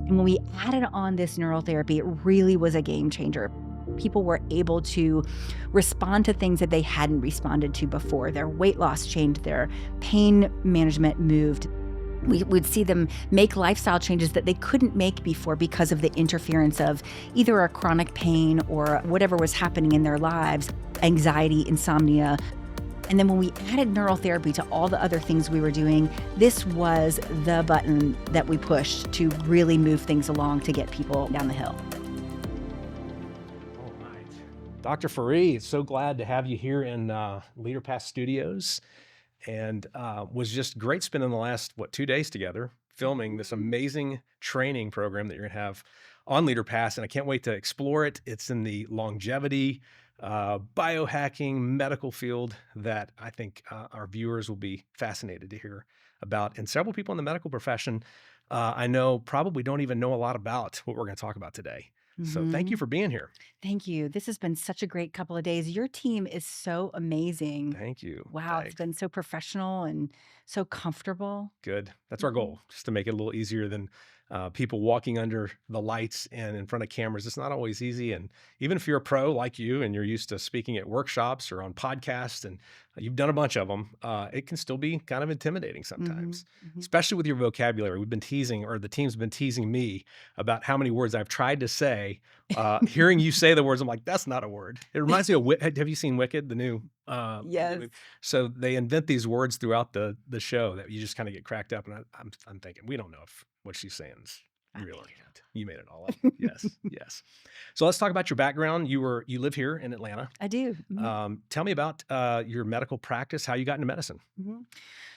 And when we added on this neural therapy, it really was a game changer. People were able to respond to things that they hadn't responded to before. Their weight loss changed, their pain management moved. We would see them make lifestyle changes that they couldn't make before because of the interference of either a chronic pain or whatever was happening in their lives, anxiety, insomnia. And then when we added neural therapy to all the other things we were doing, this was the button that we pushed to really move things along to get people down the hill. All right. Dr. Ferree, so glad to have you here in LeaderPass Studios. And was just great spending the last, 2 days together filming this amazing training program that you're going to have on LeaderPass. And I can't wait to explore it. It's in the longevity, biohacking, medical field that I think our viewers will be fascinated to hear about. And several people in the medical profession, I know probably don't even know a lot about what we're going to talk about today. So thank you for being here. Thank you. This has been such a great couple of days. Your team is so amazing. Thank you. Wow, it's Thanks. been so professional and so comfortable. Good. That's our goal, just to make it a little easier than people walking under the lights and in front of cameras. It's not always easy. And even if you're a pro like you and you're used to speaking at workshops or on podcasts and you've done a bunch of them, it can still be kind of intimidating sometimes, especially with your vocabulary. We've been teasing, or the team's been teasing me about how many words I've tried to say. Hearing you say the words, I'm like, that's not a word. It reminds me of, have you seen Wicked, the new? Yes. So they invent these words throughout the show that you just kind of get cracked up. And I'm thinking, we don't know if what she's saying is real or not. You made it all up. Yes, yes. So let's talk about your background. You live here in Atlanta. I do. Tell me about your medical practice, how you got into medicine.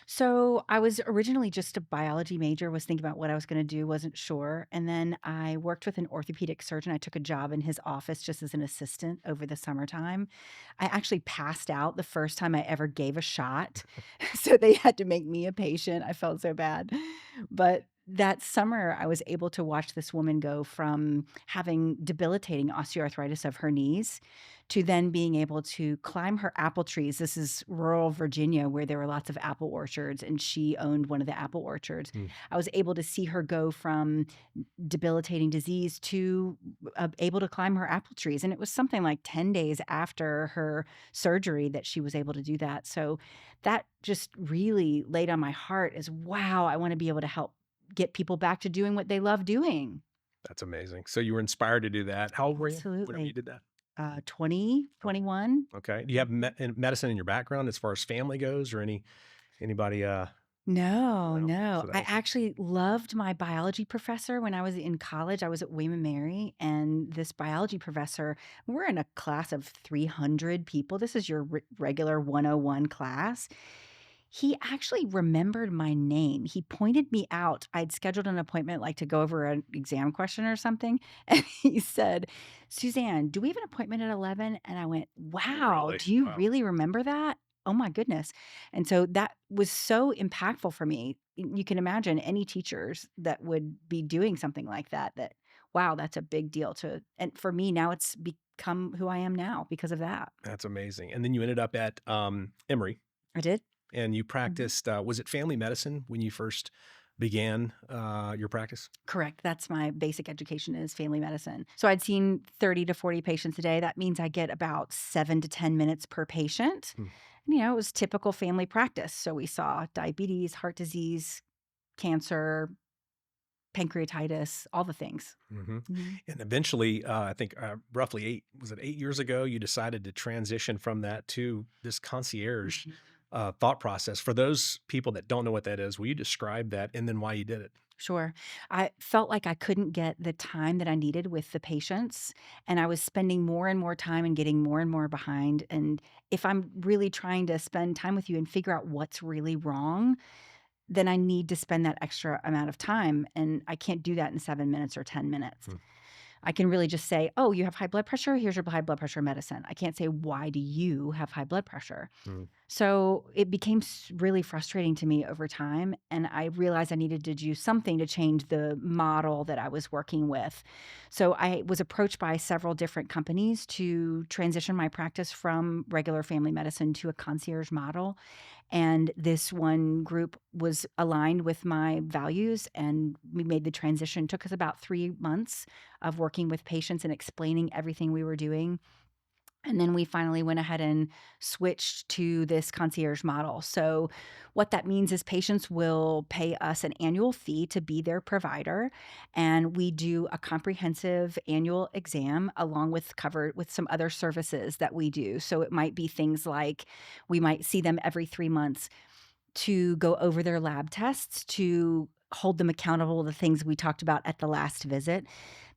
So I was originally just a biology major, was thinking about what I was going to do, wasn't sure. And then I worked with an orthopedic surgeon. I took a job in his office just as an assistant over the summertime. I actually passed out the first time I ever gave a shot. So they had to make me a patient. I felt so bad. But that summer, I was able to watch this woman go from having debilitating osteoarthritis of her knees to then being able to climb her apple trees. This is rural Virginia where there were lots of apple orchards, and she owned one of the apple orchards. I was able to see her go from debilitating disease to able to climb her apple trees. And it was something like 10 days after her surgery that she was able to do that. So that just really laid on my heart as, wow, I want to be able to help get people back to doing what they love doing. That's amazing. So you were inspired to do that. How old were you whenever Absolutely. you did that? 20, 21. Okay. Do you have medicine in your background as far as family goes, or anybody? No. So I actually loved my biology professor when I was in college. I was at William & Mary, and this biology professor, we're in a class of 300 people. This is your regular 101 class. He actually remembered my name. He pointed me out. I'd scheduled an appointment like to go over an exam question or something. And he said, Suzanne, do we have an appointment at 11? And I went, wow, Really? do you Wow. really remember that? Oh my goodness. And so that was so impactful for me. You can imagine any teachers that would be doing something like that, wow, that's a big deal and for me now it's become who I am now because of that. That's amazing. And then you ended up at Emory. I did. And you practiced, was it family medicine when you first began your practice? Correct. That's my basic education is family medicine. So I'd seen 30 to 40 patients a day. That means I get about 7 to 10 minutes per patient. And, it was typical family practice. So we saw diabetes, heart disease, cancer, pancreatitis, all the things. And eventually, I think roughly 8 years ago, you decided to transition from that to this concierge thought process. For those people that don't know what that is, will you describe that and then why you did it? Sure. I felt like I couldn't get the time that I needed with the patients, and I was spending more and more time and getting more and more behind. And if I'm really trying to spend time with you and figure out what's really wrong, then I need to spend that extra amount of time, and I can't do that in 7 minutes or 10 minutes. I can really just say, "Oh, you have high blood pressure? Here's your high blood pressure medicine." I can't say, "Why do you have high blood pressure?" Mm, So it became really frustrating to me over time. And I realized I needed to do something to change the model that I was working with. So I was approached by several different companies to transition my practice from regular family medicine to a concierge model. And this one group was aligned with my values, and we made the transition. It took us about 3 months of working with patients and explaining everything we were doing. And then we finally went ahead and switched to this concierge model. So, what that means is patients will pay us an annual fee to be their provider, and we do a comprehensive annual exam along with covered with some other services that we do. So, it might be things like we might see them every 3 months to go over their lab tests, to hold them accountable to the things we talked about at the last visit.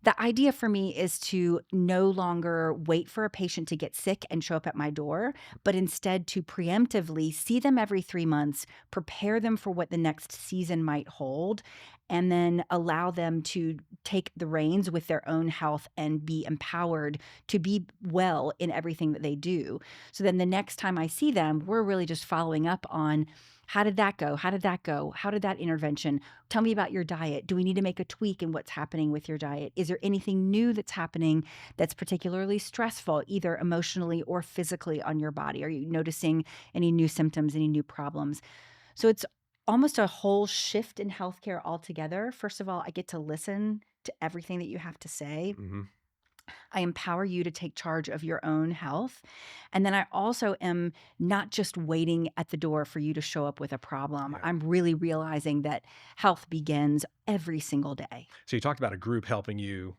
The idea for me is to no longer wait for a patient to get sick and show up at my door, but instead to preemptively see them every 3 months, prepare them for what the next season might hold, and then allow them to take the reins with their own health and be empowered to be well in everything that they do. So then the next time I see them, we're really just following up on how did that go? How did that go? How did that intervention? Tell me about your diet. Do we need to make a tweak in what's happening with your diet? Is there anything new that's happening that's particularly stressful, either emotionally or physically on your body? Are you noticing any new symptoms, any new problems? So it's almost a whole shift in healthcare altogether. First of all, I get to listen to everything that you have to say. mhm, I empower you to take charge of your own health. And then I also am not just waiting at the door for you to show up with a problem. yeah. I'm really realizing that health begins every single day. So you talked about a group helping you,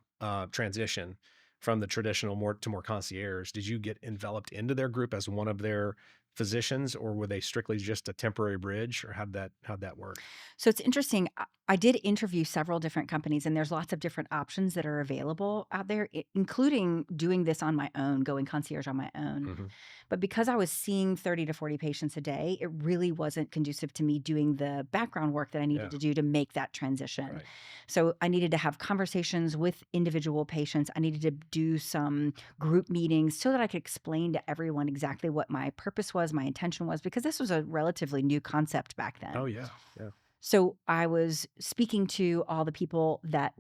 transition from the traditional more to more concierge. Did you get enveloped into their group as one of their physicians, or were they strictly just a temporary bridge, or how'd that work? So it's interesting. I did interview several different companies, and there's lots of different options that are available out there, including doing this on my own, going concierge on my own. Mhm. But because I was seeing 30 to 40 patients a day, it really wasn't conducive to me doing the background work that I needed Yeah, to do to make that transition. right. So I needed to have conversations with individual patients. I needed to do some group meetings so that I could explain to everyone exactly what my purpose was, my intention was, because this was a relatively new concept back Oh, then. yeah, yeah. So I was speaking to all the people that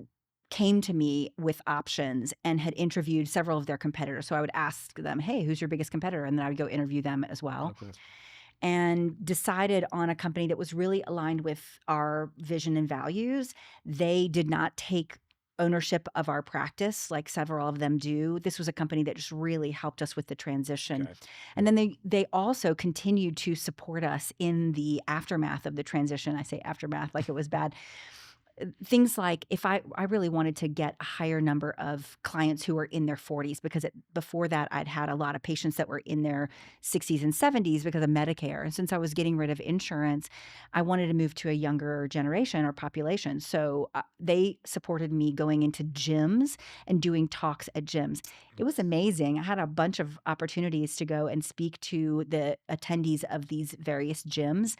came to me with options and had interviewed several of their competitors. So I would ask them, "Hey, who's your biggest competitor?" And then I would go interview them as well, Okay. and decided on a company that was really aligned with our vision and values. They did not take ownership of our practice like several of them do. This was a company that just really helped us with the transition. Okay. And then they also continued to support us in the aftermath of the transition. I say aftermath like it was bad. Things like if I really wanted to get a higher number of clients who were in their 40s, because before that I'd had a lot of patients that were in their 60s and 70s because of Medicare. And since I was getting rid of insurance, I wanted to move to a younger generation or population. So they supported me going into gyms and doing talks at gyms. It was amazing. I had a bunch of opportunities to go and speak to the attendees of these various gyms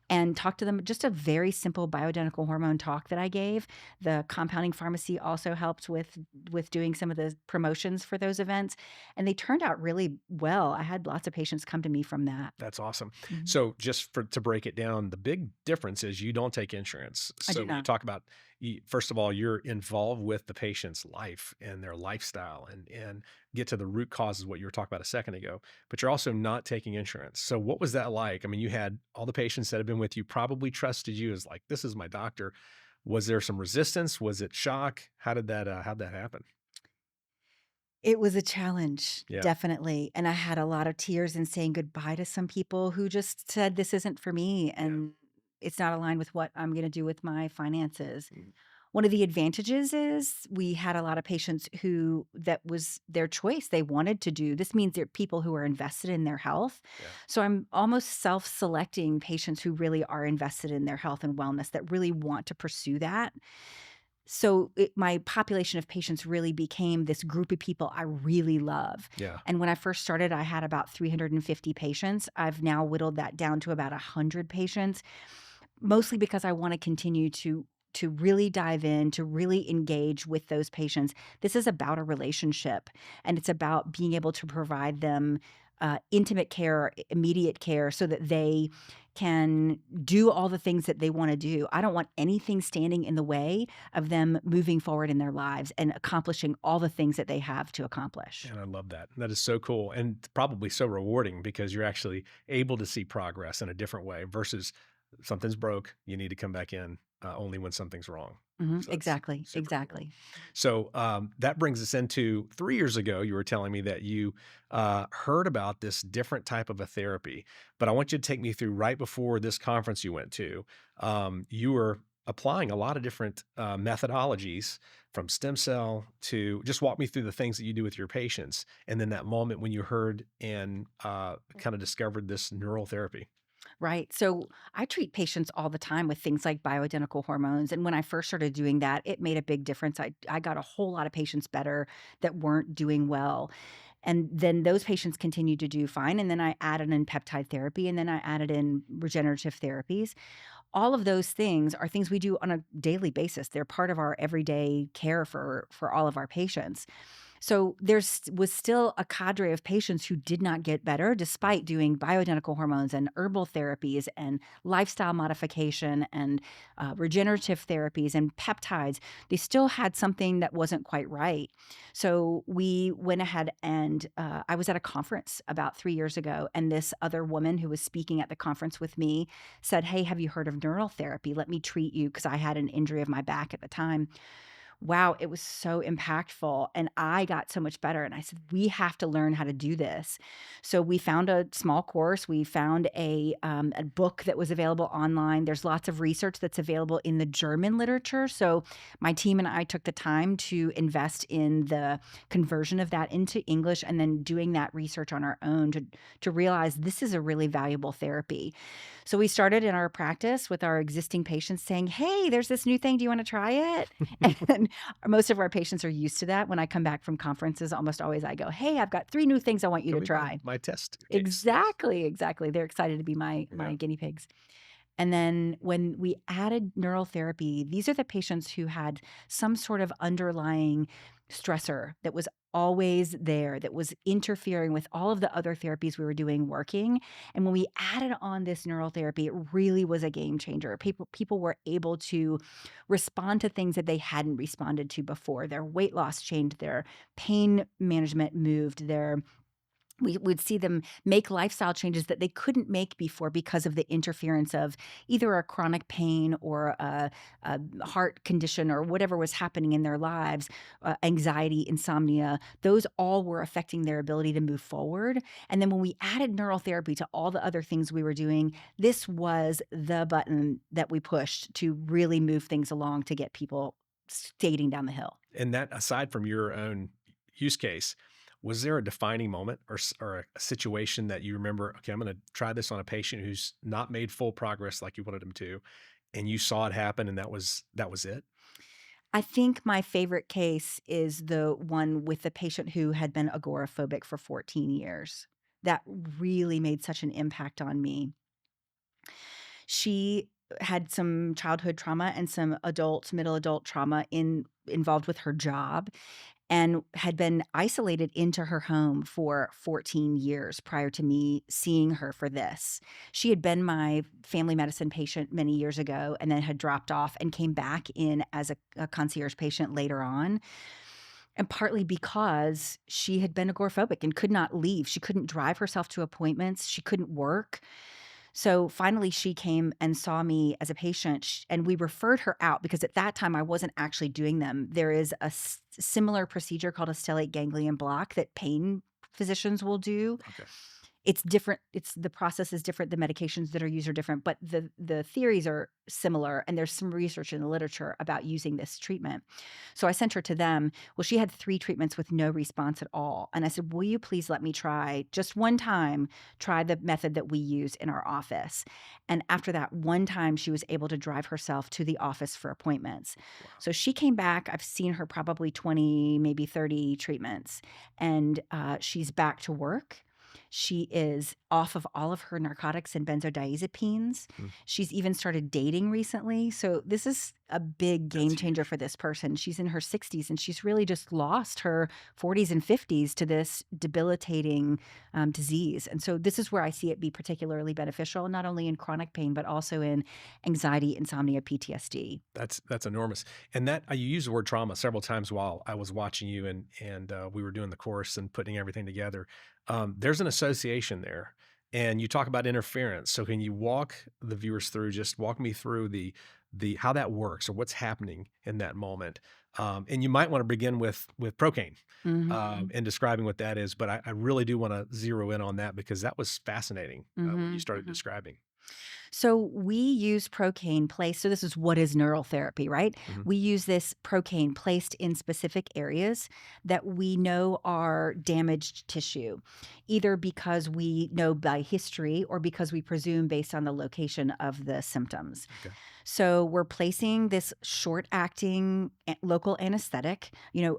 and talk to them. Just a very simple bioidentical hormone talk that I gave. The compounding pharmacy also helped with doing some of the promotions for those events, and they turned out really well. I had lots of patients come to me from that. That's awesome. Mhm. So just for to break it down, the big difference is you don't take insurance. I So do when you not. talk about, first of all, you're involved with the patient's life and their lifestyle, and get to the root causes, what you were talking about a second ago, but you're also not taking insurance. So what was that like? I mean, you had all the patients that have been with you probably trusted you as like, this is my doctor. Was there some resistance? Was it shock? How'd that happen? It was a challenge, Yeah. definitely, and I had a lot of tears and saying goodbye to some people who just said, "This isn't for me, Yeah. and it's not aligned with what I'm gonna do with my finances." Mm, One of the advantages is we had a lot of patients who that was their choice, they wanted to do this. Means they're people who are invested in their health. yeah. So I'm almost self-selecting patients who really are invested in their health and wellness, that really want to pursue that. So my population of patients really became this group of people I really love. Yeah. And when I first started, I had about 350 patients. I've now whittled that down to about 100 patients, mostly because I want to continue to to really dive in, to really engage with those patients. This is about a relationship, and it's about being able to provide them intimate care, immediate care, so that they can do all the things that they want to do. I don't want anything standing in the way of them moving forward in their lives and accomplishing all the things that they have to accomplish. And I love that. That is so cool and probably so rewarding because you're actually able to see progress in a different way versus something's broke, you need to come back in only when something's wrong. So that's Exactly, super cool. exactly. So that brings us into 3 years ago. You were telling me that you heard about this different type of a therapy, but I want you to take me through right before this conference you went to. You were applying a lot of different methodologies from stem cell to just walk me through the things that you do with your patients. And then that moment when you heard and kind of discovered this neural therapy. Right. So I treat patients all the time with things like bioidentical hormones. And when I first started doing that, it made a big difference. I got a whole lot of patients better that weren't doing well. And then those patients continued to do fine. And then I added in peptide therapy, and then I added in regenerative therapies. All of those things are things we do on a daily basis. They're part of our everyday care for all of our patients. So was still a cadre of patients who did not get better despite doing bioidentical hormones and herbal therapies and lifestyle modification and regenerative therapies and peptides. They still had something that wasn't quite right. So we went ahead and I was at a conference about 3 years ago, and this other woman who was speaking at the conference with me said, "Hey, have you heard of neural therapy? Let me treat you," because I had an injury of my back at the time. Wow, it was so impactful, and I got so much better, and I said, "We have to learn how to do this." So we found a small course, we found a book that was available online. There's lots of research that's available in the German literature, so my team and I took the time to invest in the conversion of that into English and then doing that research on our own to realize this is a really valuable therapy. So we started in our practice with our existing patients saying, "Hey, there's this new thing. Do you wanna try it?" And most of our patients are used to that. When I come back from conferences, almost always I go, "Hey, I've got 3 new things I want you You'll to be try." my test case. Yes. Exactly, exactly. They're excited to be my Yeah. guinea pigs. And then when we added neural therapy, these are the patients who had some sort of underlying stressor that was always there, that was interfering with all of the other therapies we were doing working. And when we added on this neural therapy, it really was a game changer. People were able to respond to things that they hadn't responded to before. Their weight loss changed, their pain management moved, their we would see them make lifestyle changes that they couldn't make before because of the interference of either a chronic pain or a heart condition or whatever was happening in their lives, anxiety, insomnia. Those all were affecting their ability to move forward. And then when we added neural therapy to all the other things we were doing, this was the button that we pushed to really move things along to get people skating down the hill. And that aside from your own use case, was there a defining moment or a situation that you remember, okay, I'm going to try this on a patient who's not made full progress like you wanted him to, and you saw it happen and that was it? I think my favorite case is the one with the patient who had been agoraphobic for 14 years. That really made such an impact on me. She had some childhood trauma and some middle adult trauma involved with her job, and had been isolated into her home for 14 years prior to me seeing her for this. She had been my family medicine patient many years ago and then had dropped off and came back in as a concierge patient later on. And partly because she had been agoraphobic and could not leave. She couldn't drive herself to appointments. She couldn't work. So finally, she came and saw me as a patient, and we referred her out because at that time I wasn't actually doing them. There is a similar procedure called a stellate ganglion block that pain physicians will do. Okay. It's different. The process is different. The medications that are used are different, but the theories are similar. And there's some research in the literature about using this treatment. So I sent her to them. Well, she had 3 treatments with no response at all. And I said, "Will you please let me try just one time, try the method that we use in our office?" And after that one time, she was able to drive herself to the office for appointments. Wow. So she came back. I've seen her probably 20, maybe 30 treatments, and she's back to work. She is off of all of her narcotics and benzodiazepines. Mm. She's even started dating recently. So this is a big That's game changer huge. for this person. She's in her 60s and she's really just lost her 40s and 50s to this debilitating disease. And so this is where I see it be particularly beneficial, not only in chronic pain, but also in anxiety, insomnia, PTSD. That's enormous. And that you used the word trauma several times while I was watching you and we were doing the course and putting everything together. There's an association there. And you talk about interference. So can you walk the viewers through, just walk me through the how that works or what's happening in that moment? And you might want to begin with procaine Mhm. and describing what that is. But I really do want to zero in on that because that was fascinating when you Mhm. started Mhm. describing. So we use procaine placed. So this is what is neural therapy, right? Mhm. We use this procaine placed in specific areas that we know are damaged tissue, either because we know by history or because we presume based on the location of the symptoms. Okay. So we're placing this short acting local anesthetic.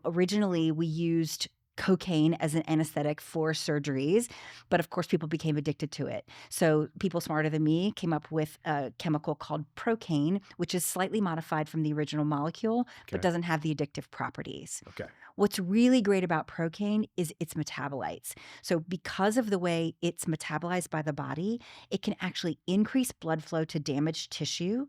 Originally we used cocaine as an anesthetic for surgeries, but of course people became addicted to it. So people smarter than me came up with a chemical called procaine, which is slightly modified from the original molecule, but Okay. doesn't have the addictive properties. Okay. What's really great about procaine is its metabolites. So, because of the way it's metabolized by the body, it can actually increase blood flow to damaged tissue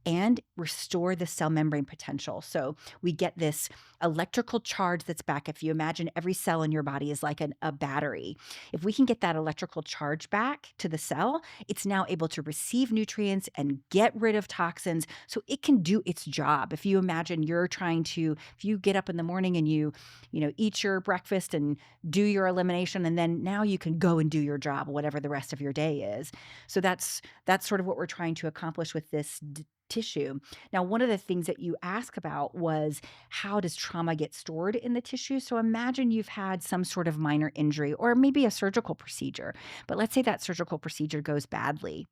and restore the cell membrane potential. So, we get this electrical charge that's back. If you imagine every cell in your body is like a battery, if we can get that electrical charge back to the cell, it's now able to receive nutrients and get rid of toxins so it can do its job. If you imagine if you get up in the morning and eat your breakfast and do your elimination, and then now you can go and do your job, whatever the rest of your day is. So that's sort of what we're trying to accomplish with this tissue. Now, one of the things that you ask about was how does trauma get stored in the tissue? So imagine you've had some sort of minor injury or maybe a surgical procedure, but let's say that surgical procedure goes badly.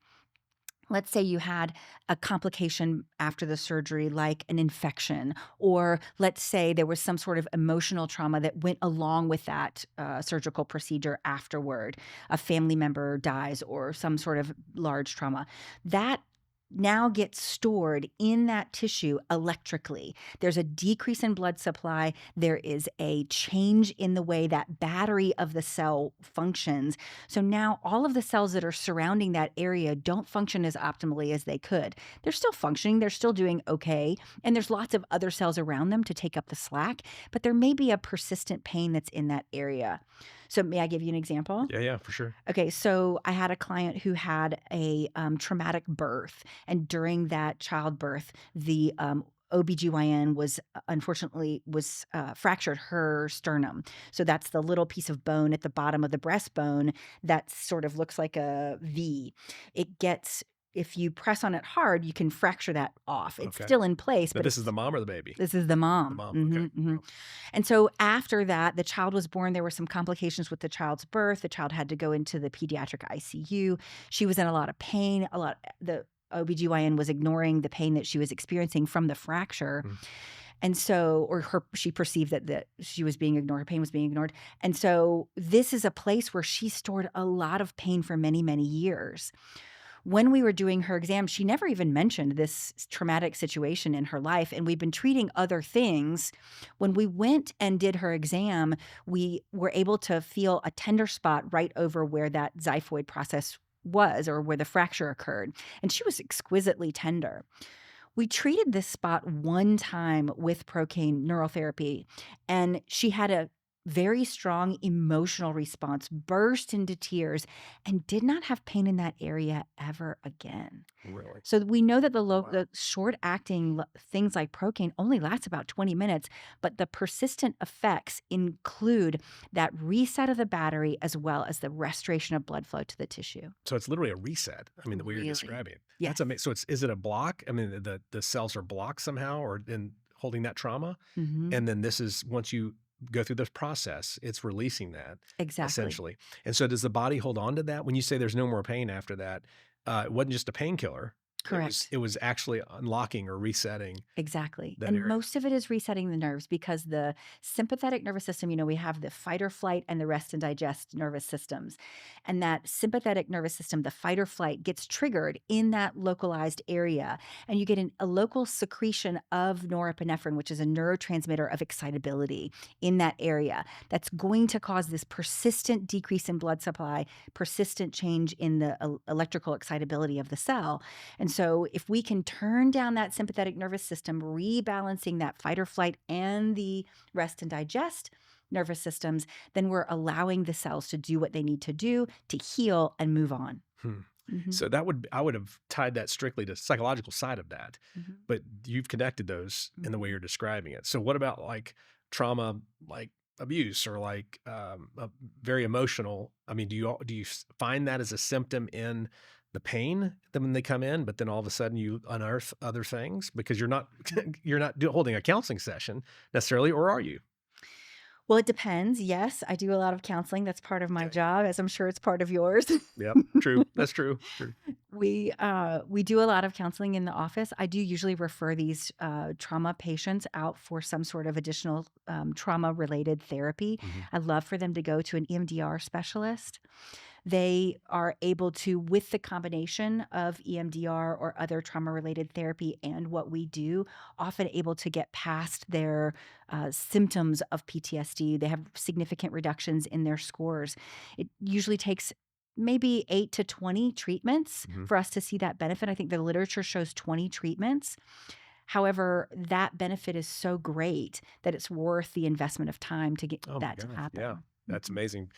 Let's say you had a complication after the surgery, like an infection, or let's say there was some sort of emotional trauma that went along with that surgical procedure afterward. A family member dies, or some sort of large trauma. That now gets stored in that tissue electrically. There's a decrease in blood supply. There is a change in the way that battery of the cell functions. So now all of the cells that are surrounding that area don't function as optimally as they could. They're still functioning, they're still doing okay, and there's lots of other cells around them to take up the slack, but there may be a persistent pain that's in that area. So may I give you an example? Yeah, yeah, for sure. Okay, so I had a client who had a traumatic birth, and during that childbirth, the OBGYN was unfortunately was fractured her sternum. So that's the little piece of bone at the bottom of the breastbone that sort of looks like a V. It gets If you press on it hard, you can fracture that off. It's Okay. still in place, Now but this is it's the mom or the baby? this is the The mom. mom, okay. Mhm, mhm. Wow. And so after that, the child was born. There were some complications with the child's birth. The child had to go into the pediatric ICU. She was in a lot of pain. The OBGYN was ignoring the pain that she was experiencing from the fracture. Mm, And so, she perceived that she was being ignored, her pain was being ignored. And so this is a place where she stored a lot of pain for many, many years. When we were doing her exam, she never even mentioned this traumatic situation in her life, and we've been treating other things. When we went and did her exam, we were able to feel a tender spot right over where that xiphoid process was, or where the fracture occurred, and she was exquisitely tender. We treated this spot one time with procaine neurotherapy, and she had a very strong emotional response, burst into tears, and did not have pain in that area ever again. really? So we know that Wow. the short-acting things like procaine only lasts about 20 minutes, but the persistent effects include that reset of the battery as well as the restoration of blood flow to the tissue. So it's literally a reset, I mean, the way you're Really? describing it. That's Yes. amazing. So is it a block? I mean, the cells are blocked somehow or in holding that trauma? Mhm. And then this is once you go through this process, it's releasing that Exactly. essentially. And so does the body hold on to that? When you say there's no more pain after that, it wasn't just a painkiller. Correct. It was actually unlocking or resetting Exactly. that And area. most of it is resetting the nerves because the sympathetic nervous system, we have the fight or flight and the rest and digest nervous systems. And that sympathetic nervous system, the fight or flight, gets triggered in that localized area. And you get a local secretion of norepinephrine, which is a neurotransmitter of excitability in that area. That's going to cause this persistent decrease in blood supply, persistent change in the electrical excitability of the cell. And so, if we can turn down that sympathetic nervous system, rebalancing that fight or flight and the rest and digest nervous systems, then we're allowing the cells to do what they need to do to heal and move on. Hmm. Hmm. So I would have tied that strictly to psychological side of that, Hmm. but you've connected those in the way Hmm. you're describing it. So what about like trauma, like abuse or like very emotional? I mean, do you find that as a symptom in the pain then when they come in, but then all of a sudden you unearth other things because you're not you're not holding a counseling session necessarily, or are you? Well, it depends. Yes, I do a lot of counseling. That's part of my Okay. job, as I'm sure it's part of yours. Yep. True. That's true. True. We do a lot of counseling in the office. I do usually refer these trauma patients out for some sort of additional trauma related therapy. Hmm. I'd love for them to go to an EMDR specialist. They are able to, with the combination of EMDR or other trauma related therapy and what we do, often able to get past their symptoms of PTSD. They have significant reductions in their scores. It usually takes maybe 8 to 20 treatments Hmm. for us to see that benefit. I think the literature shows 20 treatments. However, that benefit is so great that it's worth the investment of time to get Oh my that to gosh. Yeah. happen. That's Mhm. amazing.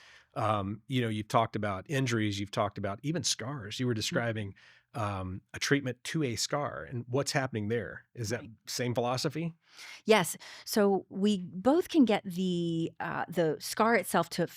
You've talked about injuries, you've talked about even scars. You were Mhm. describing a treatment to a scar and what's happening there. Is that Right. same philosophy? Yes. So we both can get the scar itself to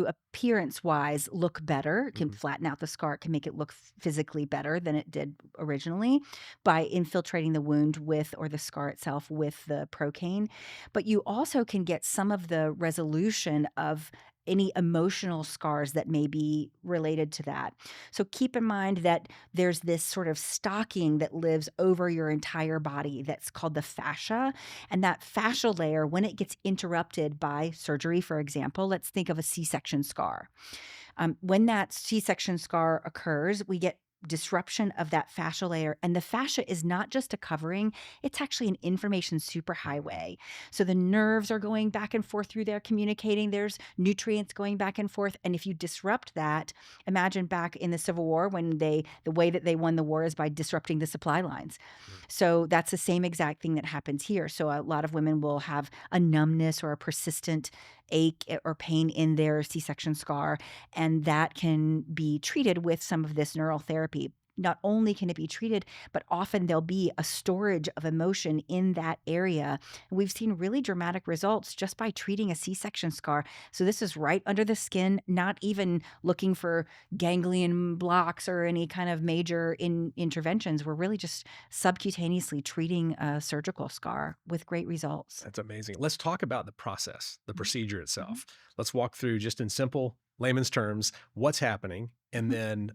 appearance wise look better. It can Hmm. flatten out the scar. It can make it look physically better than it did originally by infiltrating the wound with or the scar itself with the procaine. But you also can get some of the resolution of any emotional scars that may be related to that. So keep in mind that there's this sort of stocking that lives over your entire body that's called the fascia. And that fascial layer, when it gets interrupted by surgery, for example, let's think of a C section scar. When that C section scar occurs, we get disruption of that fascial layer. And the fascia is not just a covering, it's actually an information superhighway. So the nerves are going back and forth through there, communicating. There's nutrients going back and forth. And if you disrupt that, imagine back in the Civil War when the way that they won the war is by disrupting the supply lines. So that's the same exact thing that happens here. So a lot of women will have a numbness or a persistent ache or pain in their C section scar and that can be treated with some of this neural therapy. Not only can it be treated, but often there'll be a storage of emotion in that area. And we've seen really dramatic results just by treating a C section scar. So, this is right under the skin, not even looking for ganglion blocks or any kind of major interventions. We're really just subcutaneously treating a surgical scar with great results. That's amazing. Let's talk about the process, the Mhm. procedure Mhm. itself. Let's walk through just in simple layman's terms what's happening. And Mhm. then,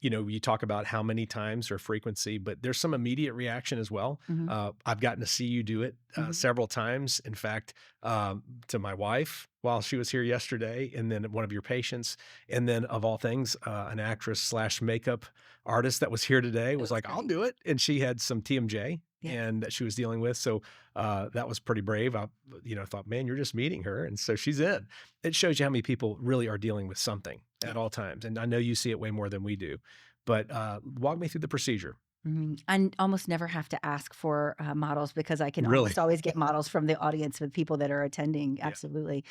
you talk about how many times or frequency, but there's some immediate reaction as well. Mhm. I've gotten to see you do it Mhm. several times. In fact, to my wife while she was here yesterday, and then one of your patients, and then of all things, an actress slash makeup artist that was here today It was was like, "I'll great. do it," and she had some TMJ Yes. and that she was dealing with. So that was pretty brave. I, thought, man, you're just meeting her, and so she's in. It shows you how many people really are dealing with something at Yes. all times, and I know you see it way more than we do. But walk me through the procedure. Mhm. I almost never have to ask for, models because I can Really? almost always get models from the audience with people that are attending, Yeah. absolutely.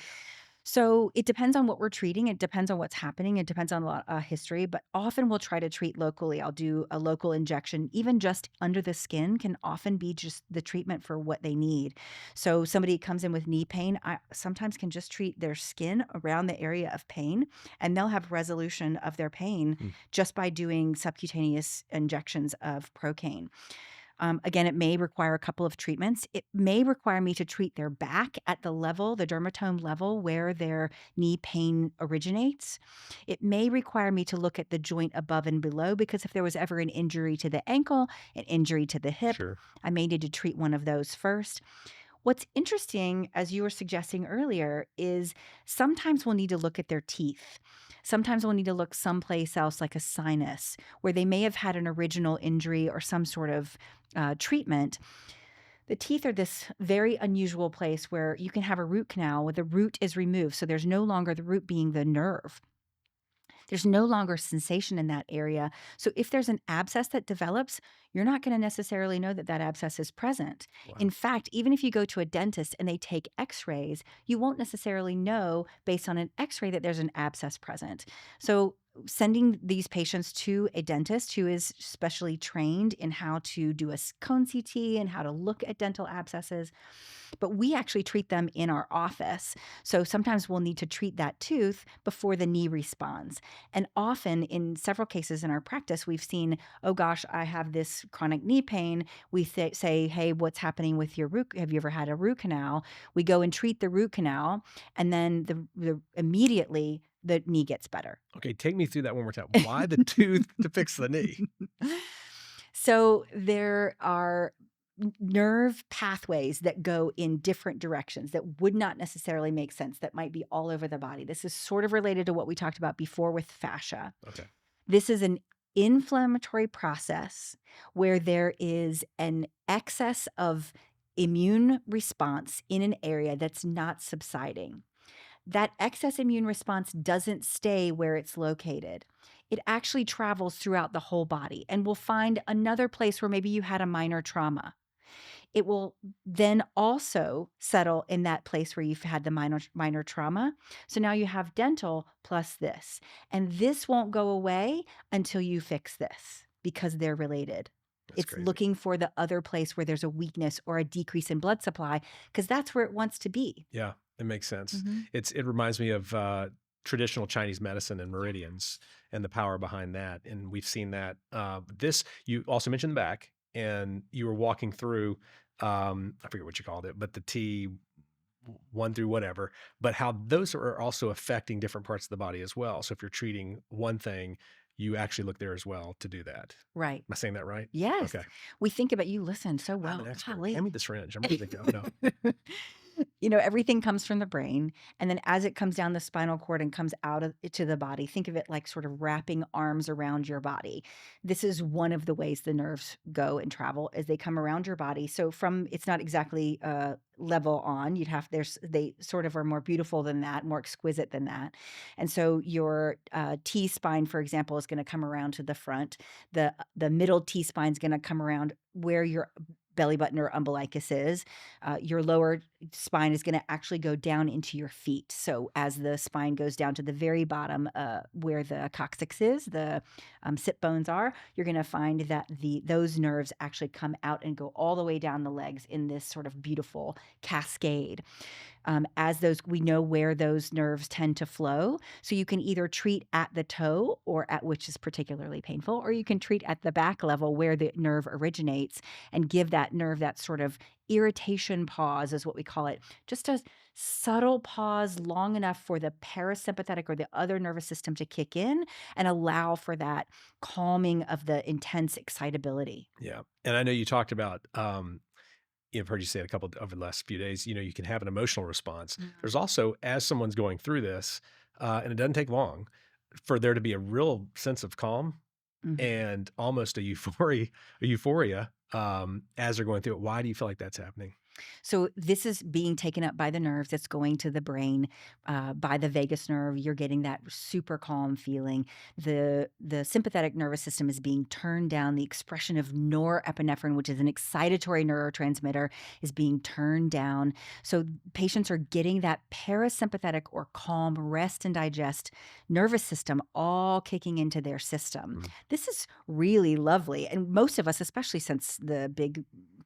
So, it depends on what we're treating, it depends on what's happening, it depends on a lot history, but often we'll try to treat locally. I'll do a local injection, even just under the skin can often be just the treatment for what they need. So, somebody comes in with knee pain, I sometimes can just treat their skin around the area of pain, and they'll have resolution of their pain Hmm. just by doing subcutaneous injections of procaine. Again, it may require a couple of treatments. It may require me to treat their back at the level, the dermatome level where their knee pain originates. It may require me to look at the joint above and below because if there was ever an injury to the ankle, an injury to the hip, Sure. I may need to treat one of those first. What's interesting, as you were suggesting earlier, is sometimes we'll need to look at their teeth. Sometimes we'll need to look someplace else, like a sinus, where they may have had an original injury or some sort of treatment. The teeth are this very unusual place where you can have a root canal where the root is removed. So there's no longer the root being the nerve. There's no longer sensation in that area. So if there's an abscess that develops, you're not going to necessarily know that that abscess is present. In Wow. fact, even if you go to a dentist and they take x-rays, you won't necessarily know based on an x-ray that there's an abscess present. So sending these patients to a dentist who is specially trained in how to do a cone CT and how to look at dental abscesses, but we actually treat them in our office. So sometimes we'll need to treat that tooth before the knee responds. And often, in several cases in our practice, we've seen, oh gosh, I have this chronic knee pain. We say, hey, what's happening with your root? Have you ever had a root canal? We go and treat the root canal, and then immediately the knee gets better. Okay, take me through that one more time. Why the tooth to fix the knee? So there are nerve pathways that go in different directions that would not necessarily make sense, that might be all over the body. This is sort of related to what we talked about before with fascia. Okay. This is an inflammatory process where there is an excess of immune response in an area that's not subsiding. That excess immune response doesn't stay where it's located. It actually travels throughout the whole body and will find another place where maybe you had a minor trauma. It will then also settle in that place where you've had the minor trauma. So now you have dental plus this. And this won't go away until you fix this because they're related. That's It's crazy. looking for the other place where there's a weakness or a decrease in blood supply because that's where it wants to be. Yeah, it makes sense. Mhm. It reminds me of traditional Chinese medicine and meridians and the power behind that. And we've seen that. This you also mentioned the back, and you were walking through. I forget what you called it, but the T one through whatever. But how those are also affecting different parts of the body as well. So if you're treating one thing, you actually look there as well to do that. Right. Am I saying that right? Yes. Okay. We think about you listen so I'm an well. expert. Golly. Hand me the syringe. I'm ready to go. No. Everything comes from the brain. And then as it comes down the spinal cord and comes out to the body, think of it like sort of wrapping arms around your body. This is one of the ways the nerves go and travel as they come around your body. So it's not exactly level on. They sort of are more beautiful than that, more exquisite than that. And so your T spine, for example, is going to come around to the front. The middle T spine is going to come around where your belly button or umbilicus is. Your lower spine is going to actually go down into your feet. So as the spine goes down to the very bottom, where the coccyx is, the sit bones are, you're going to find that those nerves actually come out and go all the way down the legs in this sort of beautiful cascade. We know where those nerves tend to flow. So you can either treat at the toe or at which is particularly painful, or you can treat at the back level where the nerve originates and give that nerve that sort of irritation pause is what we call it. Just a subtle pause long enough for the parasympathetic or the other nervous system to kick in and allow for that calming of the intense excitability. Yeah. And I know you talked about I've heard you say it a couple over the last few days, you can have an emotional response. Mhm. There's also, as someone's going through this, and it doesn't take long, for there to be a real sense of calm Mhm. and almost a euphoria as they're going through it. Why do you feel like that's happening? So this is being taken up by the nerves. It's going to the brain by the vagus nerve. You're getting that super calm feeling. The sympathetic nervous system is being turned down. The expression of norepinephrine, which is an excitatory neurotransmitter, is being turned down. So patients are getting that parasympathetic or calm rest and digest nervous system all kicking into their system. Mm. This is really lovely. And most of us, especially since the big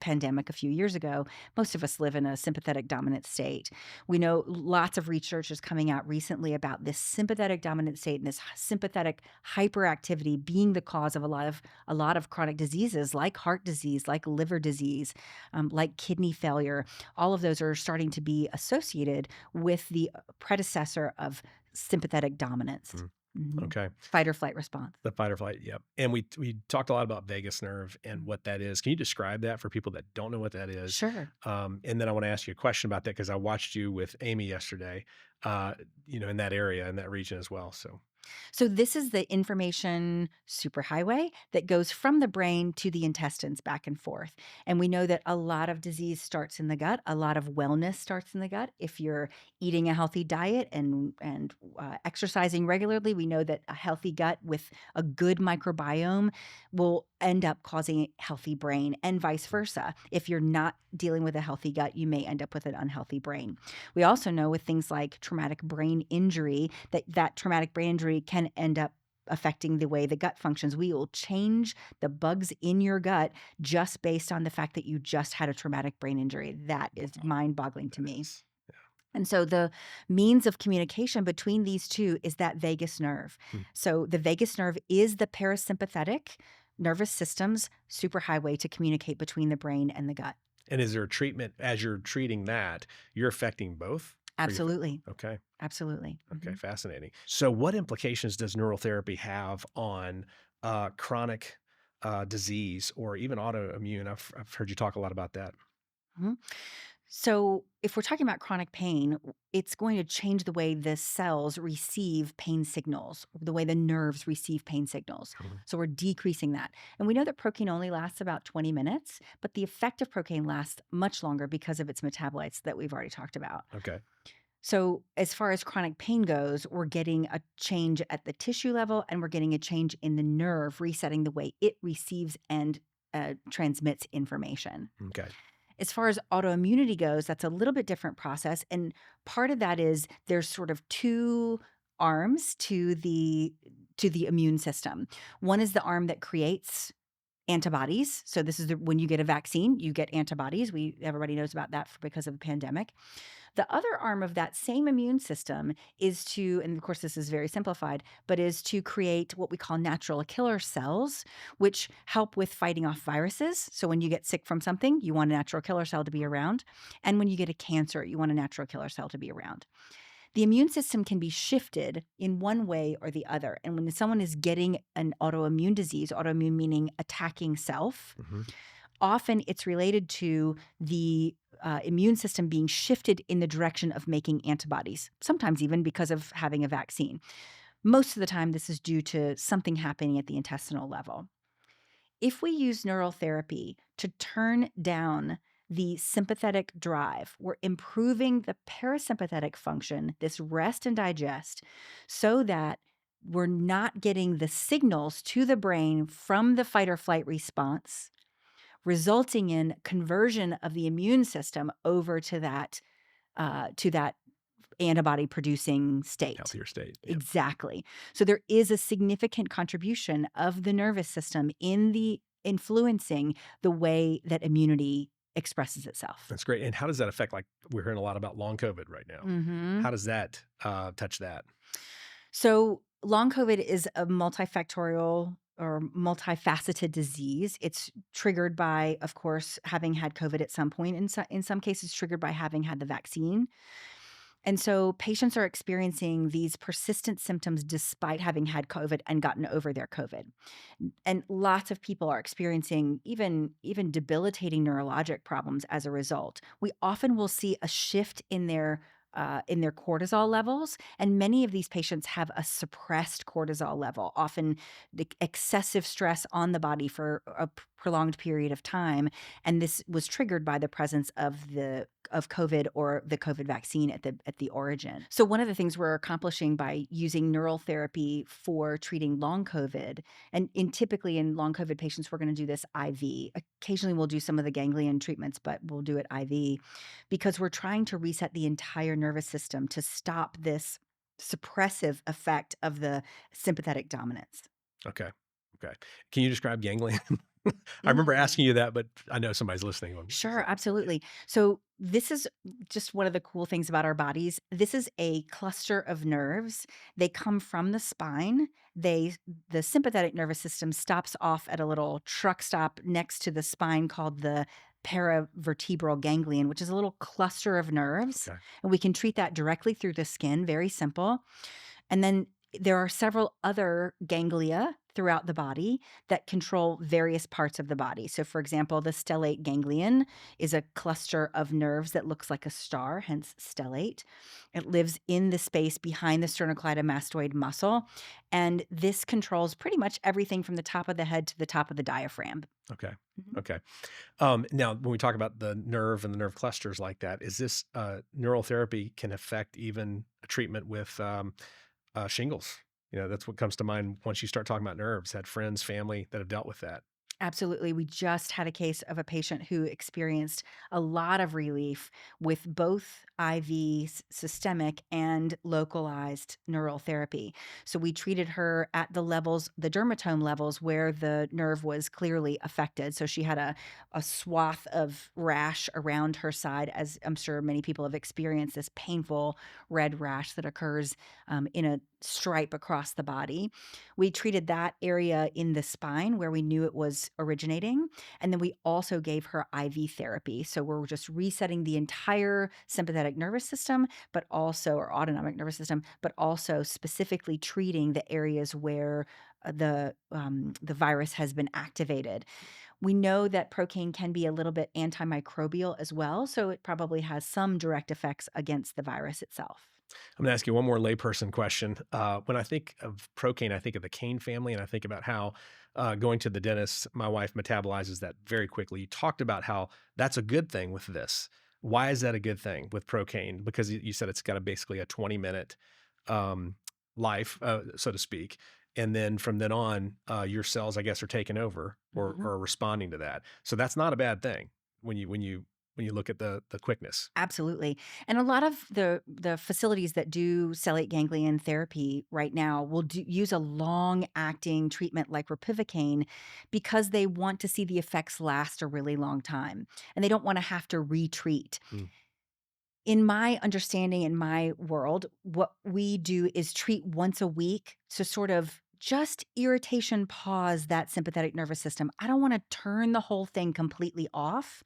pandemic a few years ago, most of us live in a sympathetic dominant state. We know lots of research is coming out recently about this sympathetic dominant state and this sympathetic hyperactivity being the cause of a lot of chronic diseases like heart disease, like liver disease, like kidney failure. All of those are starting to be associated with the predecessor of sympathetic dominance. Mm, Mhm. okay. Fight or flight response. The fight or flight, yep. And we talked a lot about vagus nerve and what that is. Can you describe that for people that don't know what that is? Sure. And then I want to ask you a question about that because I watched you with Amy yesterday, uh, in that area, in that region as well. So, So this is the information superhighway that goes from the brain to the intestines back and forth. And we know that a lot of disease starts in the gut. A lot of wellness starts in the gut. If you're eating a healthy diet and exercising regularly, we know that a healthy gut with a good microbiome will end up causing a healthy brain, and vice versa. If you're not dealing with a healthy gut, you may end up with an unhealthy brain. We also know with things like traumatic brain injury that traumatic brain injury can end up affecting the way the gut functions. We will change the bugs in your gut just based on the fact that you just had a traumatic brain injury. That is wow, mind-boggling to that me. is, And so the means of communication between these two is that vagus nerve. yeah. So the vagus nerve is the parasympathetic nervous system's superhighway to communicate between the brain and the gut. And is there a treatment as you're treating that, you're affecting both? Or Absolutely. okay. Absolutely. Okay, Mhm. fascinating. So, what implications does neurotherapy have on chronic disease or even autoimmune? I've heard you talk a lot about that. Mhm. So, if we're talking about chronic pain, it's going to change the way the cells receive pain signals, the way the nerves receive pain signals. Mhm. So, we're decreasing that. And we know that procaine only lasts about 20 minutes, but the effect of procaine lasts much longer because of its metabolites that we've already talked about. Okay, So, as far as chronic pain goes, we're getting a change at the tissue level and we're getting a change in the nerve, resetting the way it receives and transmits information. okay, As far as autoimmunity goes, that's a little bit different process, and part of that is there's sort of 2 arms to the immune system. One is the arm that creates antibodies. So this is when you get a vaccine, you get antibodies. Everybody knows about that because of the pandemic. The other arm of that same immune system is to, and of course this is very simplified, but is to create what we call natural killer cells, which help with fighting off viruses. So when you get sick from something, you want a natural killer cell to be around. And when you get a cancer, you want a natural killer cell to be around. The immune system can be shifted in one way or the other. And when someone is getting an autoimmune disease, autoimmune meaning attacking self, hmm, often it's related to the immune system being shifted in the direction of making antibodies, sometimes even because of having a vaccine. Most of the time, this is due to something happening at the intestinal level. If we use neural therapy to turn down the sympathetic drive, we're improving the parasympathetic function, this rest and digest, so that we're not getting the signals to the brain from the fight or flight response, resulting in conversion of the immune system over to that antibody producing state. healthier state. Yep. Exactly. So there is a significant contribution of the nervous system in the influencing the way that immunity expresses itself. That's great. And how does that affect? Like we're hearing a lot about long COVID right now. Mhm. How does that touch that? So, long COVID is a multifactorial or multifaceted disease. It's triggered by, of course, having had COVID at some point. In some cases, triggered by having had the vaccine. And so, patients are experiencing these persistent symptoms despite having had COVID and gotten over their COVID. And lots of people are experiencing even debilitating neurologic problems as a result. We often will see a shift in their cortisol levels, and many of these patients have a suppressed cortisol level, often the excessive stress on the body for a prolonged period of time, and this was triggered by the presence of COVID or the COVID vaccine at the origin. So one of the things we're accomplishing by using neural therapy for treating long COVID, and typically in long COVID patients, we're going to do this IV. Occasionally, we'll do some of the ganglion treatments, but we'll do it IV because we're trying to reset the entire nervous system to stop this suppressive effect of the sympathetic dominance. Okay. Okay. Can you describe ganglion? I remember Mm. asking you that, but I know somebody's listening. Going, "What is Sure, that?" Yeah. absolutely. So, this is just one of the cool things about our bodies. This is a cluster of nerves. They come from the spine. They The sympathetic nervous system stops off at a little truck stop next to the spine called the paravertebral ganglion, which is a little cluster of nerves, Okay. and we can treat that directly through the skin, very simple. And then there are several other ganglia throughout the body that control various parts of the body. So, for example, the stellate ganglion is a cluster of nerves that looks like a star, hence stellate. It lives in the space behind the sternocleidomastoid muscle. And this controls pretty much everything from the top of the head to the top of the diaphragm. Okay. Mhm. Okay. Now, when we talk about the nerve and the nerve clusters like that, is this neural therapy can affect even a treatment with shingles? You know, that's what comes to mind once you start talking about nerves. Had friends, family that have dealt with that. Absolutely. We just had a case of a patient who experienced a lot of relief with both IV systemic and localized neural therapy. So we treated her at the levels, the dermatome levels where the nerve was clearly affected. So she had a swath of rash around her side, as I'm sure many people have experienced this painful red rash that occurs in a stripe across the body. We treated that area in the spine where we knew it was originating. And then we also gave her IV therapy. So we're just resetting the entire sympathetic nervous system, but also, or autonomic nervous system, but also specifically treating the areas where the virus has been activated. We know that procaine can be a little bit antimicrobial as well, so it probably has some direct effects against the virus itself. I'm going to ask you one more layperson question. When I think of procaine, I think of the cane family, and I think about how going to the dentist, my wife metabolizes that very quickly. You talked about how that's a good thing with this. Why is that a good thing with procaine? Because you said it's got a basically a 20-minute um, life, so to speak. And then from then on, your cells, I guess, are taking over or are responding to that. So that's not a bad thing when you look at the quickness. Absolutely. And a lot of the facilities that do stellate ganglion therapy right now will use a long-acting treatment like ropivacaine because they want to see the effects last a really long time, and they don't wanna have to retreat. Mm, In my understanding, in my world, what we do is treat once a week to sort of just irritation pause that sympathetic nervous system. I don't wanna turn the whole thing completely off.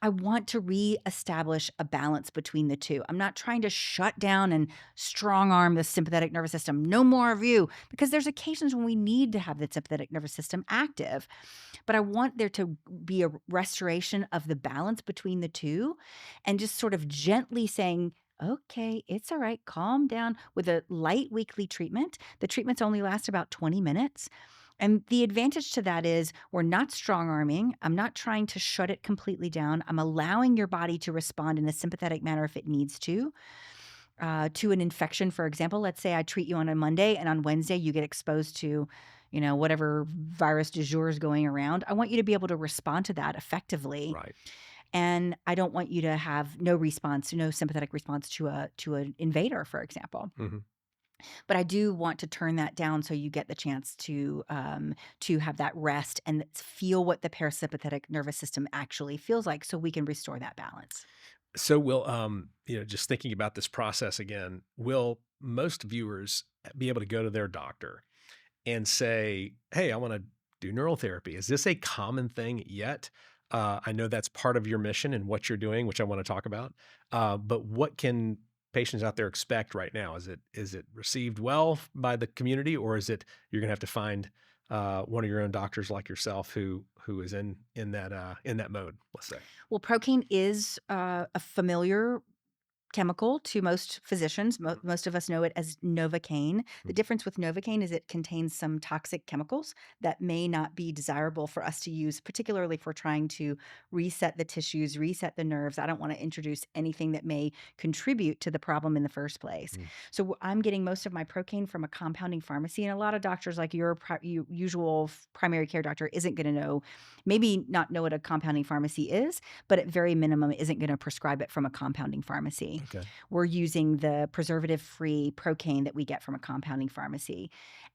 I want to reestablish a balance between the 2. I'm not trying to shut down and strong arm the sympathetic nervous system. No more of you, because there's occasions when we need to have the sympathetic nervous system active. But I want there to be a restoration of the balance between the 2 and just sort of gently saying, "Okay, it's all right. Calm down," with a light weekly treatment. The treatments only last about 20 minutes. And the advantage to that is we're not strong arming. I'm not trying to shut it completely down. I'm allowing your body to respond in a sympathetic manner if it needs to an infection, for example. Let's say I treat you on a Monday and on Wednesday you get exposed to, whatever virus du jour is going around. I want you to be able to respond to that effectively. right. And I don't want you to have no response, no sympathetic response to an invader, for example. Mhm. But I do want to turn that down so you get the chance to have that rest and feel what the parasympathetic nervous system actually feels like so we can restore that balance. So will just thinking about this process again, will most viewers be able to go to their doctor and say, "Hey, I want to do neural therapy." Is this a common thing yet? I know that's part of your mission and what you're doing, which I want to talk about. But what can patients out there expect right now? Is it received well by the community, or is it you're gonna have to find one of your own doctors like yourself who is in that mode? Let's say. Well, procaine is a familiar chemical to most physicians. Most of us know it as Novocaine. The Mhm. difference with Novocaine is it contains some toxic chemicals that may not be desirable for us to use, particularly if we're trying to reset the tissues, reset the nerves. I don't want to introduce anything that may contribute to the problem in the first place. Mm. So I'm getting most of my Procaine from a compounding pharmacy, and a lot of doctors, like your usual primary care doctor, isn't going to know, maybe not know what a compounding pharmacy is, but at very minimum isn't going to prescribe it from a compounding pharmacy. therapy. Okay. We're using the preservative-free procaine that we get from a compounding pharmacy.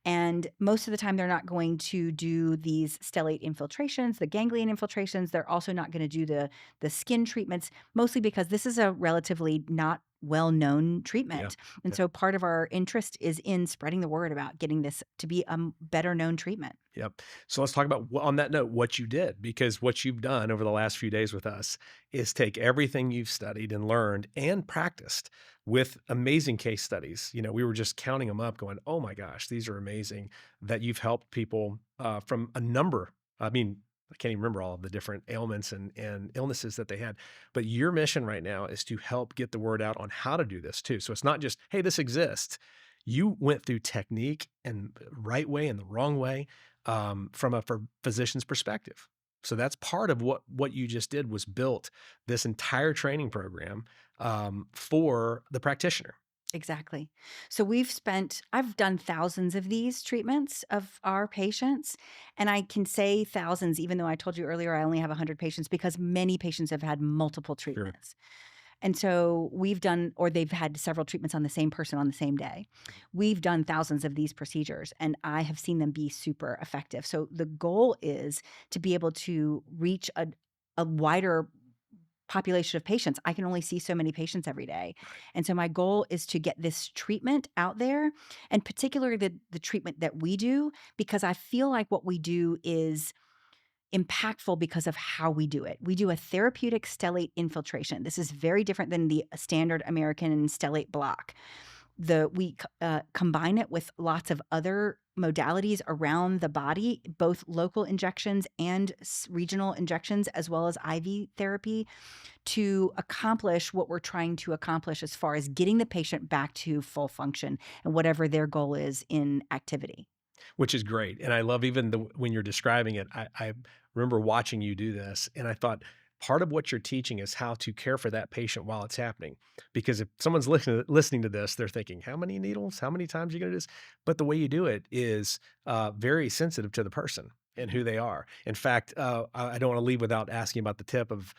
And most of the time, they're not going to do these stellate infiltrations, the ganglion infiltrations. They're also not going to do the skin treatments, mostly because this is a relatively not well-known Yeah. treatment. And Yeah. so part of our interest is in spreading the word about getting this to be a better known treatment. Yep. So let's talk about on that note, what you did, because what you've done over the last few days with us is take everything you've studied and learned and practiced with amazing case studies. We were just counting them up going, oh my gosh, these are amazing that you've helped people from a number. I mean, I can't even remember all of the different ailments and illnesses that they had. But your mission right now is to help get the word out on how to do this too. So it's not just, hey, this exists. You went through technique and right way and the wrong way from a physician's perspective. So that's part of what you just did was built this entire training program for the practitioner. Exactly. So I've done thousands of these treatments of our patients, and I can say thousands, even though I told you earlier I only have 100 patients, because many patients have had multiple Sure. treatments. And so we've done, or they've had several treatments on the same person on the same day. We've done thousands of these procedures, and I have seen them be super effective. So the goal is to be able to reach a wider population of patients. I can only see so many patients every day. Right. And so my goal is to get this treatment out there, and particularly the treatment that we do, because I feel like what we do is impactful because of how we do it. We do a therapeutic stellate infiltration. This is very different than the standard American stellate block. We combine it with lots of other modalities around the body, both local injections and regional injections, as well as IV therapy, to accomplish what we're trying to accomplish as far as getting the patient back to full function and whatever their goal is in activity. Which is great. And I love even when you're describing it, I remember watching you do this and I thought part of what you're teaching is how to care for that patient while it's happening. Because if someone's listening to this, they're thinking, how many needles, how many times are you going to do this? But the way you do it is very sensitive to the person and who they are. In fact, I don't want to leave without asking about the tip of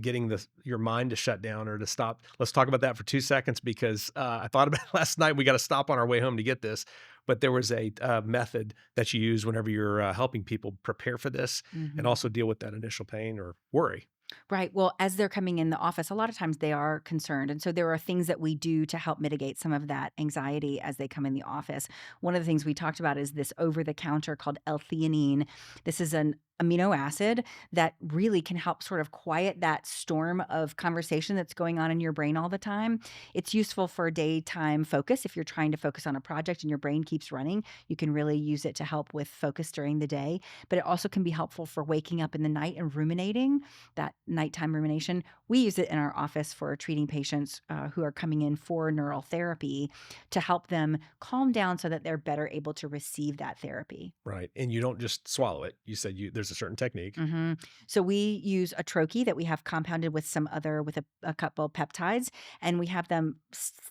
getting your mind to shut down or to stop. Let's talk about that for 2 seconds because I thought about it last night. We got to stop on our way home to get this. But there was a method that you use whenever you're helping people prepare for this and Mhm. also deal with that initial pain or worry. Right. Well, as they're coming in the office, a lot of times they are concerned. And so there are things that we do to help mitigate some of that anxiety as they come in the office. One of the things we talked about is this over the counter called L-theanine. This is an amino acid that really can help sort of quiet that storm of conversation that's going on in your brain all the time. It's useful for daytime focus. If you're trying to focus on a project and your brain keeps running, you can really use it to help with focus during the day. But it also can be helpful for waking up in the night and ruminating, that nighttime rumination. We use it in our office for treating patients who are coming in for neural therapy to help them calm down so that they're better able to receive that therapy. Right. And you don't just swallow it. You said there's a certain technique. hmm So we use a troche that we have compounded with a couple peptides, and we have them.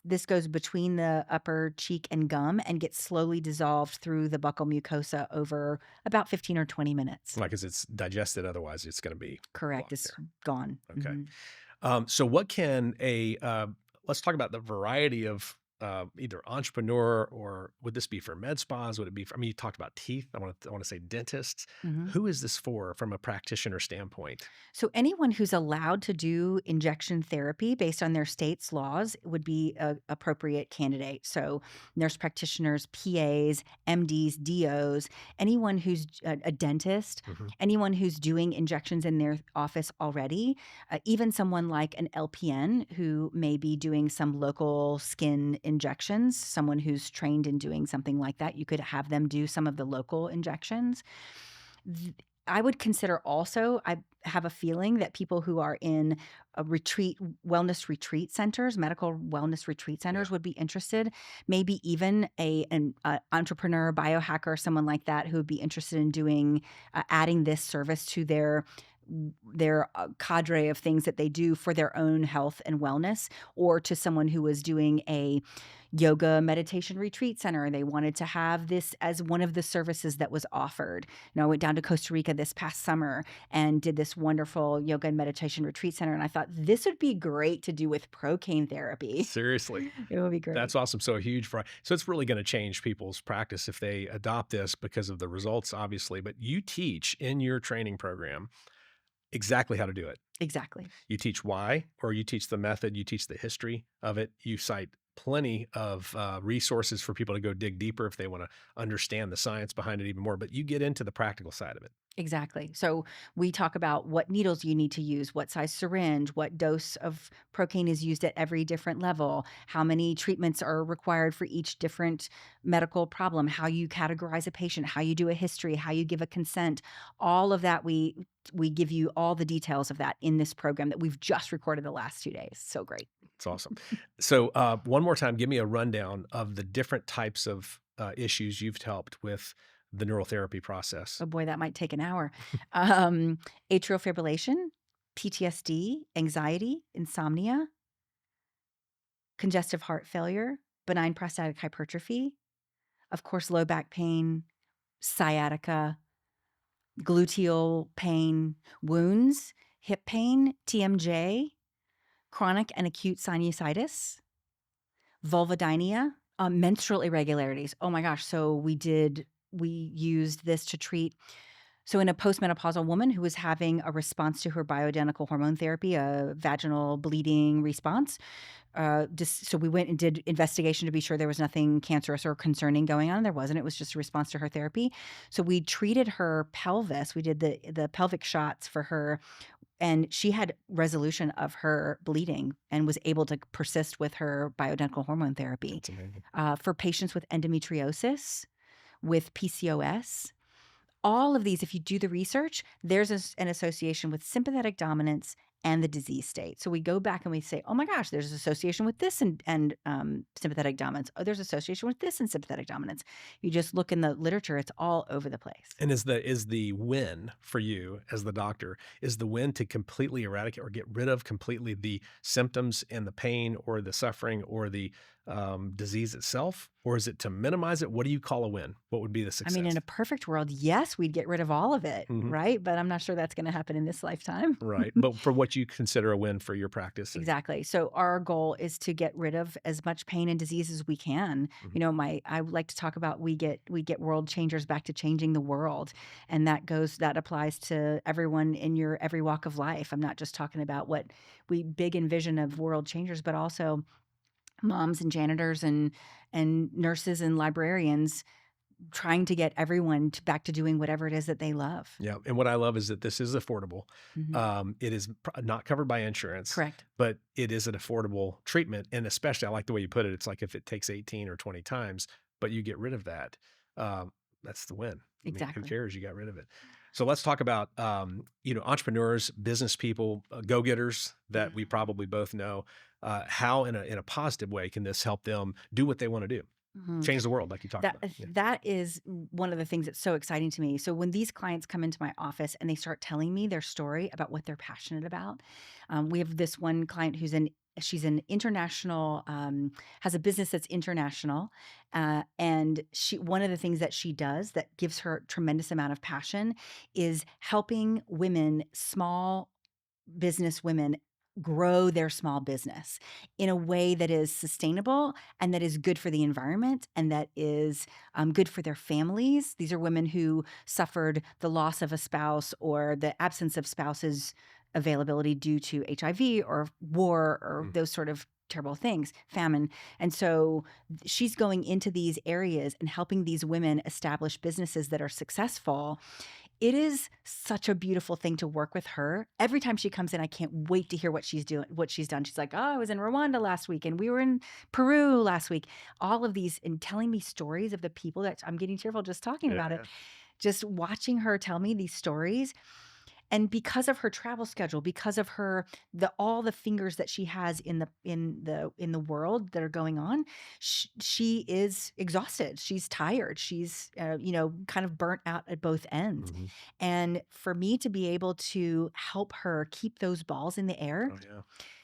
This goes between the upper cheek and gum and gets slowly dissolved through the buccal mucosa over about 15 or 20 minutes. Like, 'cause it's digested, otherwise it's going to be Correct. blocked It's there. gone. Okay. So what can let's talk about the variety of either entrepreneur or would this be for med spas? Would it be for, I mean, you talked about teeth. I want to say dentists. hmm Who is this for from a practitioner standpoint? So anyone who's allowed to do injection therapy based on their state's laws would be a appropriate candidate. So nurse practitioners, PAs, MDs, DOs, anyone who's a dentist, Mhm. anyone who's doing injections in their office already, even someone like an LPN who may be doing some local skin injections, someone who's trained in doing something like that, you could have them do some of the local injections. Th I would consider also I have a feeling that people who are in a wellness retreat centers, medical wellness retreat Yeah. centers would be interested. Maybe even an entrepreneur, biohacker, someone like that who would be interested in doing adding this service to their cadre of things that they do for their own health and wellness, or to someone who was doing yoga meditation retreat center. They wanted to have this as one of the services that was offered. I went down to Costa Rica this past summer and did this wonderful yoga and meditation retreat center. And I thought this would be great to do with procaine therapy. Seriously. It would be great. That's awesome. So a huge so it's really going to change people's practice if they adopt this because of the results, obviously. But you teach in your training program exactly how to do it. Exactly. You teach why, or you teach the method, you teach the history of it. You cite plenty of resources for people to go dig deeper if they want to understand the science behind it even more. But you get into the practical side of it. Exactly. So we talk about what needles you need to use, what size syringe, what dose of procaine is used at every different level, how many treatments are required for each different medical problem, how you categorize a patient, how you do a history, how you give a consent. All of that we give you all the details of that in this program that we've just recorded the last 2 days. So great. It's awesome. So one more time, give me a rundown of the different types of issues you've helped with the neural therapy process. Oh boy, that might take an hour. Atrial fibrillation, PTSD, anxiety, insomnia, congestive heart failure, benign prostatic hypertrophy, of course, low back pain, sciatica, gluteal pain, wounds, hip pain, TMJ, chronic and acute sinusitis, vulvodynia, menstrual irregularities. Oh my gosh. So we used this to treat. So in a postmenopausal woman who was having a response to her bioidentical hormone therapy, a vaginal bleeding response, so we went and did investigation to be sure there was nothing cancerous or concerning going on. There wasn't. It was just a response to her therapy. So we treated her pelvis. We did the pelvic shots for her, and she had resolution of her bleeding and was able to persist with her bioidentical hormone therapy. That's amazing. For patients with endometriosis, with PCOS, all of these, if you do the research, there's an association with sympathetic dominance and the disease state. So we go back and we say, oh my gosh, there's an association with this and sympathetic dominance. Oh, there's association with this and sympathetic dominance. You just look in the literature, it's all over the place. And is the win for you as the doctor, is the win to completely eradicate or get rid of completely the symptoms and the pain or the suffering or the disease itself? Or is it to minimize it? What do you call a win? What would be the success? I mean, in a perfect world, yes, we'd get rid of all of it, Mhm. right? But I'm not sure that's going to happen in this lifetime. Right. But for what you consider a win for your practice. Exactly. So our goal is to get rid of as much pain and disease as we can. Mhm. You know, I would like to talk about we get world changers back to changing the world, and that applies to everyone in your every walk of life. I'm not just talking about what we big envision of world changers, but also moms and janitors and nurses and librarians trying to get everyone back to doing whatever it is that they love. Yeah. And what I love is that this is affordable. Mhm. It is not covered by insurance, Correct. but it is an affordable treatment. And especially, I like the way you put it. It's like if it takes 18 or 20 times, but you get rid of that, that's the win. I mean, who Exactly. cares? You got rid of it. So let's talk about, entrepreneurs, business people, go-getters that we probably both know. How in a positive way can this help them do what they want to do? Mhm. Change the world like you talked That about. Yeah. that is one of the things that's so exciting to me. So when these clients come into my office and they start telling me their story about what they're passionate about, we have this one client she's an international, has a business that's international, and one of the things that she does that gives her tremendous amount of passion is helping women, small business women, grow their small business in a way that is sustainable and that is good for the environment and that is good for their families. These are women who suffered the loss of a spouse or the absence of spouses availability due to HIV or war or Mm. those sort of terrible things, famine. And so she's going into these areas and helping these women establish businesses that are successful. It is such a beautiful thing to work with her. Every time she comes in, I can't wait to hear what she's done. She's like, "Oh, I was in Rwanda last week and we were in Peru last week." All of these and telling me stories of the people that I'm getting tearful just talking about it. Yeah. Just watching her tell me these stories. And because of her travel schedule, because of all the fingers that she has in the world that are going on, she is exhausted. She's tired. She's kind of burnt out at both ends. Mhm. And for me to be able to help her keep those balls in the air, Oh, yeah.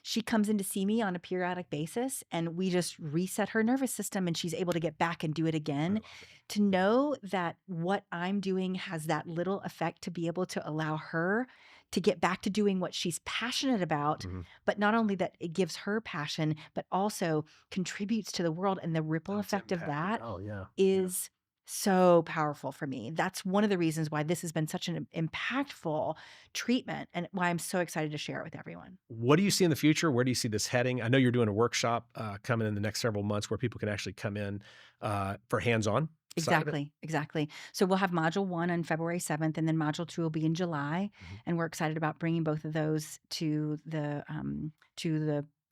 She comes in to see me on a periodic basis, and we just reset her nervous system, and she's able to get back and do it I again. love it. To know that what I'm doing has that little effect to be able to allow her to get back to doing what she's passionate about, Mhm. but not only that it gives her passion, but also contributes to the world, and the ripple Oh, it's effect of impacting. that Oh, yeah. Yeah. is so powerful for me. That's one of the reasons why this has been such an impactful treatment and why I'm so excited to share it with everyone. What do you see in the future? Where do you see this heading? I know you're doing a workshop coming in the next several months where people can actually come in for hands-on side of it. Exactly, exactly. So we'll have module 1 on February 7th, and then module 2 will be in July, Mhm. and we're excited about bringing both of those to the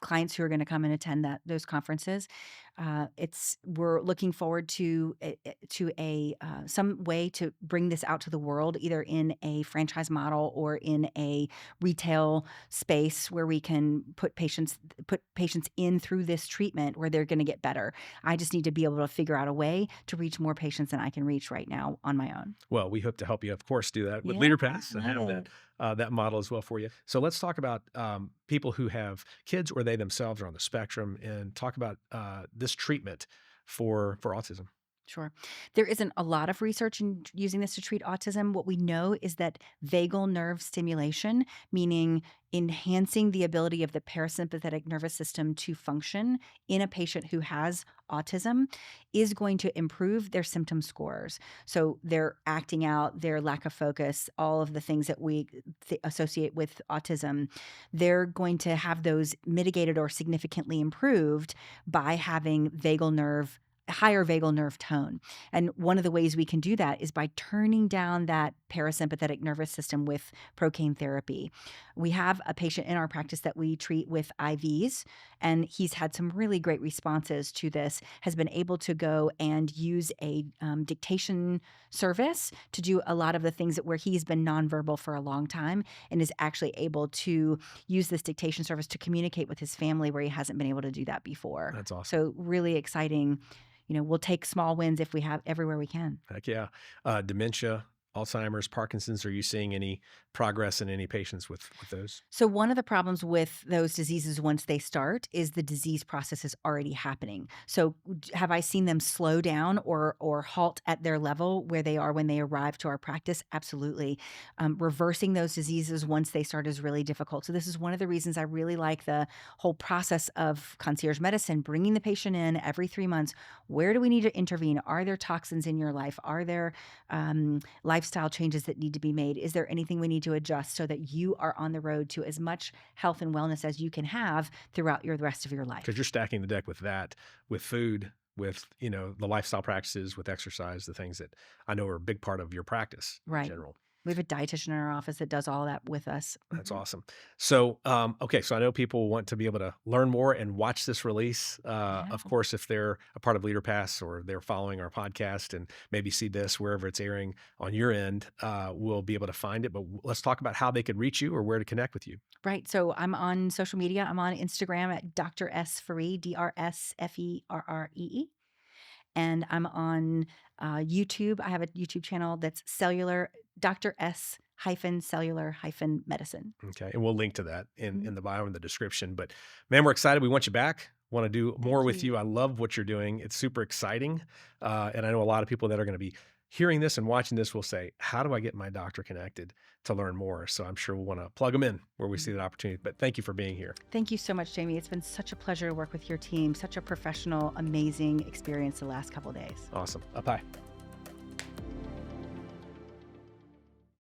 clients who are gonna come and attend those conferences. We're looking forward to some way to bring this out to the world, either in a franchise model or in a retail space where we can put patients in through this treatment where they're gonna get better. I just need to be able to figure out a way to reach more patients than I can reach right now on my own. Well, we hope to help you, of course, do that with Yeah, LeaderPass I and love have it. that model as well for you. So let's talk about people who have kids or they themselves are on the spectrum, and talk about this treatment for autism. Sure. There isn't a lot of research in using this to treat autism. What we know is that vagal nerve stimulation, meaning enhancing the ability of the parasympathetic nervous system to function in a patient who has autism, is going to improve their symptom scores. So their acting out, their lack of focus, all of the things that we associate with autism, they're going to have those mitigated or significantly improved by having higher vagal nerve tone. And one of the ways we can do that is by turning down that parasympathetic nervous system with procaine therapy. We have a patient in our practice that we treat with IVs, and he's had some really great responses to this, has been able to go and use a dictation service to do a lot of the things where he's been nonverbal for a long time, and is actually able to use this dictation service to communicate with his family where he hasn't been able to do that before. That's awesome. So really exciting. We'll take small wins if we have everywhere we can. Heck yeah. Dementia, Alzheimer's, Parkinson's. Are you seeing any progress in any patients with those? So one of the problems with those diseases once they start is the disease process is already happening. So have I seen them slow down or halt at their level where they are when they arrive to our practice? Absolutely. Reversing those diseases once they start is really difficult. So this is one of the reasons I really like the whole process of concierge medicine, bringing the patient in every 3 months. Where do we need to intervene? Are there toxins in your life? Are there lifestyle changes that need to be made? Is there anything we need to adjust so that you are on the road to as much health and wellness as you can have throughout the rest of your Because life? you're stacking the deck with that, with food, with the lifestyle practices, with exercise, the things that I know are a big part of your practice in Right. general. We have a dietitian in our office that does all that with us. That's awesome. So, okay, so I know people want to be able to learn more and watch this release. Yeah. Of course, if they're a part of LeaderPass or they're following our podcast and maybe see this wherever it's airing on your end, we'll be able to find it. But let's talk about how they could reach you or where to connect with you. Right. So I'm on social media. I'm on Instagram at Dr. S. Ferree, DRSFERREE. And I'm on YouTube. I have a YouTube channel that's cellular, Dr. S hyphen cellular hyphen medicine. Okay, and we'll link to that in Mhm. in the bio and the description. But man, we're excited. We want you back. Want to do more Thank with you. you. I love what you're doing. It's super exciting, and I know a lot of people that are going to be hearing this and watching this will say, "How do I get my doctor connected to learn more?" So I'm sure we'll want to plug them in where we see that opportunity. But thank you for being here. Thank you so much, Jamie. It's been such a pleasure to work with your team. Such a professional, amazing experience the last couple of days. Awesome. Bye.